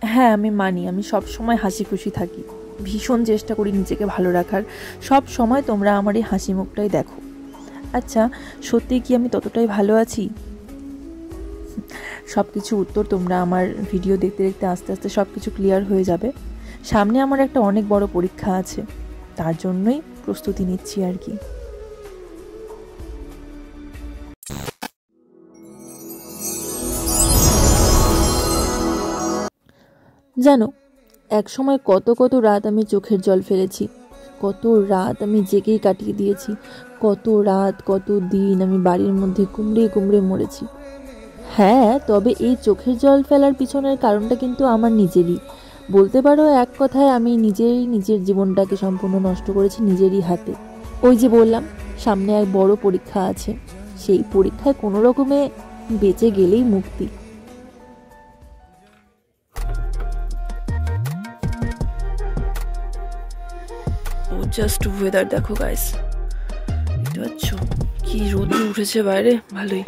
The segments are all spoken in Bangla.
হ্যাঁ, আমি মানি আমি সব সময় হাসি খুশি থাকি, ভীষণ চেষ্টা করি নিজেকে ভালো রাখার। সব সময় তোমরা আমার এই হাসি মুখটাই দেখো। আচ্ছা, সত্যি কি আমি ততটাই ভালো আছি? সব কিছু উত্তর তোমরা আমার ভিডিও দেখতে দেখতে আস্তে আস্তে সব কিছু ক্লিয়ার হয়ে যাবে। সামনে আমার একটা অনেক বড় পরীক্ষা আছে, তার জন্যই প্রস্তুতি নিচ্ছি আর কি। জানো, এক সময় কত কত রাত আমি চোখের জল ফেলেছি, কত রাত আমি জেগেই কাটিয়ে দিয়েছি, কত রাত কত দিন আমি বাড়ির মধ্যে কুমড়ে কুমড়ে মরেছি। হ্যাঁ, তবে এই চোখের জল ফেলার পিছনের কারণটা কিন্তু আমার নিজেরই। বলতে পারো এক কথায় আমি নিজেই নিজের জীবনটাকে সম্পূর্ণ নষ্ট করেছি নিজেরই হাতে। ওই যে বললাম, সামনে এক বড় পরীক্ষা আছে, সেই পরীক্ষায় কোনো রকমে বেঁচে গেলেই মুক্তি। জাস্ট ওয়েদার দেখো গাইস, দেখতে পাচ্ছ কি রোদ উঠেছে বাইরে, ভালোই।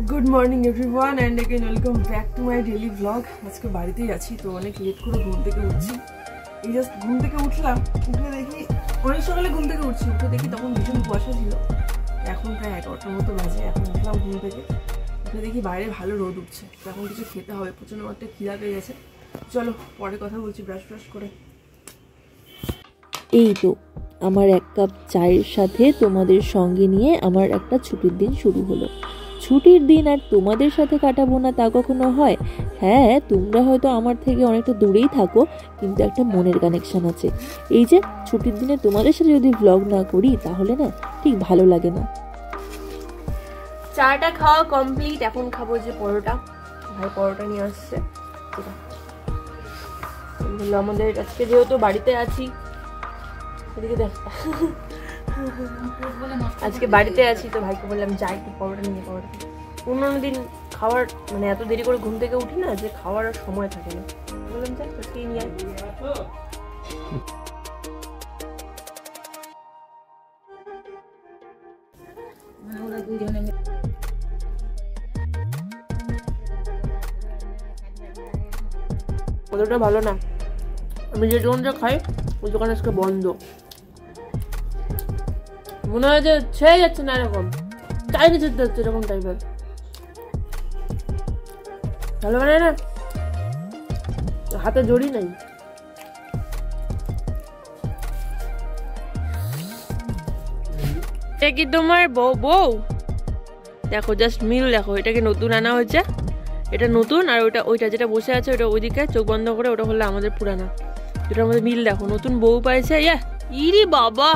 Good morning everyone and again welcome back to my daily blog. আজকে বাড়িতেই আছি, তো অনেক লেট করে ঘুম থেকে উঠছি। এই জাস্ট ঘুম থেকে উঠলাম, উঠে দেখি অনেক সকালে ঘুম থেকে উঠছি, উঠে দেখি তখন ভীষণ কুয়াশা ছিল। এখন প্রায় 11টার মতো বাজে, এখন উঠলাম ঘুম থেকে, উঠে দেখি বাইরে ভালো রোদ উঠছে। এখন কিছু খেতে হবে, প্রচণ্ড একটা খিদা পেয়ে গেছে। চলো পরে কথা বলছি ব্রাশ ব্রাশ করে। এই তো আমার এক কাপ চায়ের সাথে তোমাদের সঙ্গে নিয়ে আমার একটা ছুটির দিন শুরু হলো। ছুটির দিন আর তোমাদের সাথে কাটাবো না তা কখনো হয়? হ্যাঁ, তোমরা হয়তো আমার থেকে অনেকটা দূরেই থাকো, কিন্তু একটা মনের কানেকশন আছে। এই যে ছুটির দিনে তোমাদের সাথে যদি ব্লগ না করি তাহলে না ঠিক ভালো লাগে না। চাটা খাওয়া কমপ্লিট, এখন খাবো যে পরোটা। ভাই পরোটা নিয়ে আসছে। আমাদের আজকে যেহেতু বাড়িতে আছি, এদিকে দেখ, আজকে বাড়িতে আছি তো ভাইকে বললাম যাই একটু পরোটা নিয়ে। পরোটা অন্যান্য দিন খাওয়ার মানে এত দেরি করে ঘুম থেকে উঠি না যে খাওয়ার আর সময় থাকে না, বললাম যাই আজকেই নিয়ে আয়। অতটা ভালো না, আমি যে দোকানটা খাই ওই দোকান আজকে বন্ধ। মনে হয় যে ছেড়ে যাচ্ছে না, এরকম চাইনি ছেড়ে যাচ্ছে এরকম টাইপের। ভালো বানায় না, হাতে জড়ি নাই। এটা কি তোমার বউ? দেখো জাস্ট মিল দেখো, এটা কি নতুন আনা হয়েছে? এটা নতুন, আর ওইটা যেটা বসে আছে ওটা ওইদিকে চোখ বন্ধ করে, ওটা হলো আমাদের পুরানা। যেটার মধ্যে মিল দেখো, নতুন বউ পাইছে। ইরি বাবা,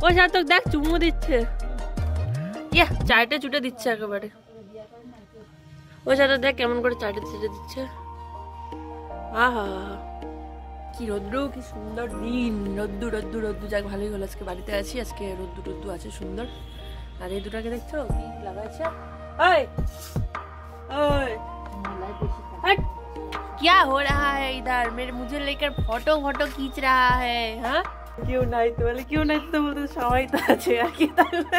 ওই সাথে দেখ চুমু দিচ্ছে, চারটে চুটে দিচ্ছে একেবারে। ওই সাথে দেখ কেমন করে চারটে চুটে দিচ্ছে। আহা কি রোদ্রু, কি সুন্দর দিন, রোদ্দু রোদ্দু রোদ্দু। যাক ভালোই হলো, আজকে বাড়িতে আছি, আজকে রোদ্দু রোদ্দু আছে সুন্দর। আর এই দুটাকে দেখছো কি লাগাইছে? क्या हो रहा है इधर? मुझे लेकर फोटो फोटो खींच रहा है। हाँ क्यों नहीं तो बोले, क्यों नहीं तो बोलते सबाई तो আছে আর কি তাহলে।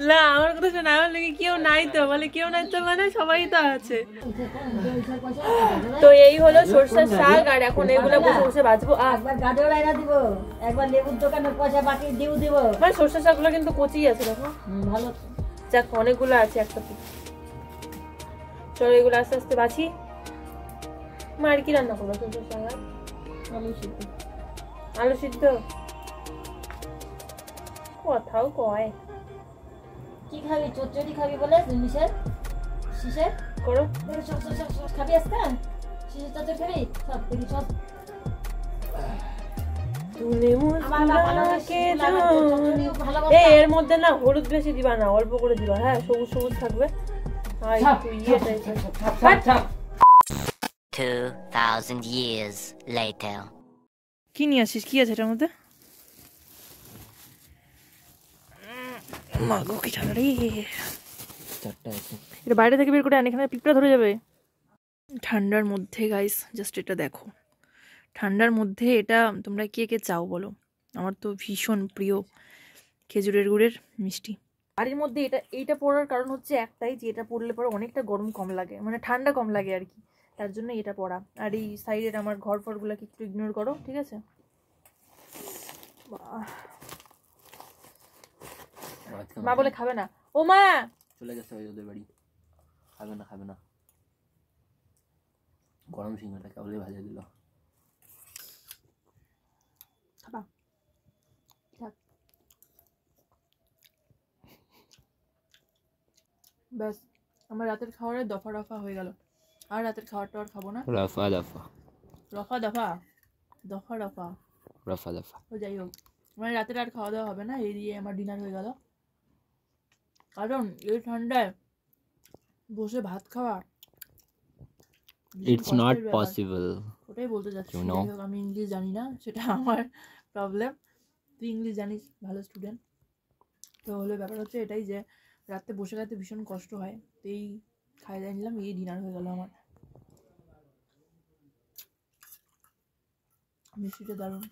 না আমার কথা শোনা, আমার লাগে কেউ নাই তো, বলে কেউ নাই তো মানে সবাই তো আছে। তো এই হলো সরষের শাক, আর এখন এগুলো বসে বসে ভাজবো। একবার গাজর আইনা দিব, একবার লেবুর দোকানে পয়সা বাকি দিব। মানে সরষের শাকগুলো কিন্তু কচি আছে, দেখো ভালো। যাক অনেকগুলো আছে একসাথে। চলো এগুলো আস্তে আস্তে বাছি। মা আর কি রান্না করবো? সরষের শাক, আলু সিদ্ধ। আলু সিদ্ধ কথাও কয়। কি খাবি? চচ্চড়ি খাবি বলে জিনিসের শিশে করো সব খাবি আজকে? শিশে চচ্চড়ি খাবি? সব দেখি সব। এর মধ্যে না হলুদ বেশি দিবা না, অল্প করে দিবা। হ্যাঁ, সবুজ সবুজ থাকবে। আর একটু ইয়ে টাইপের। 2000 years later. কি নিয়ে আসিস? কি আছে এটার মধ্যে? মাগো কি ঠান্ডা রে। এটা বাইরে থেকে বের করে আন, এখানে পিঁপড়া ধরে যাবে ঠান্ডার মধ্যে। গাইস জাস্ট এটা দেখো, ঠান্ডার মধ্যে এটা তোমরা কে কে চাও বলো? আমার তো ভীষণ প্রিয় খেজুরের গুড়ের মিষ্টি। বাড়ির মধ্যে এইটা পরার কারণ হচ্ছে একটাই, যে এটা পরলে পরে অনেকটা গরম কম লাগে, মানে ঠান্ডা কম লাগে আর কি, তার জন্য এটা পরা। আর এই সাইডের আমার ঘর ফরগুলোকে একটু ইগনোর করো, ঠিক আছে? মা বলে খাবে না, ও মা চলে গেছে ওদের বাড়ি, খাবে না গরম সিঙ্গাটা কেবলই ভাজা দিল। খাবা ব্যাস, আমার রাতের খাবারে দফা রফা হয়ে গেল। আর রাতের খাবারটা আর খাবো না। রফা দফা রফা দফা দফা রফা রফা দফা ও যাই হোক, মানে রাতের আর খাওয়া দাওয়া হবে না, এই দিয়ে আমার ডিনার হয়ে গেল। কারণ এই ঠান্ডায় বসে ভাত খাওয়া ইটস নট পসিবল। ওটাই বলতে যাচ্ছি। You know? যাই হোক, আমি ইংলিশ জানি না, সেটা আমার প্রবলেম। তুই ইংলিশ জানিস, ভালো স্টুডেন্ট। তো হলো ব্যাপার হচ্ছে এটাই যে রাতে বসে খেতে ভীষণ কষ্ট হয়, তো এই খাই দাই নিলাম, এই ডিনার হয়ে গেল আমার। মিষ্টিটা দারুণ।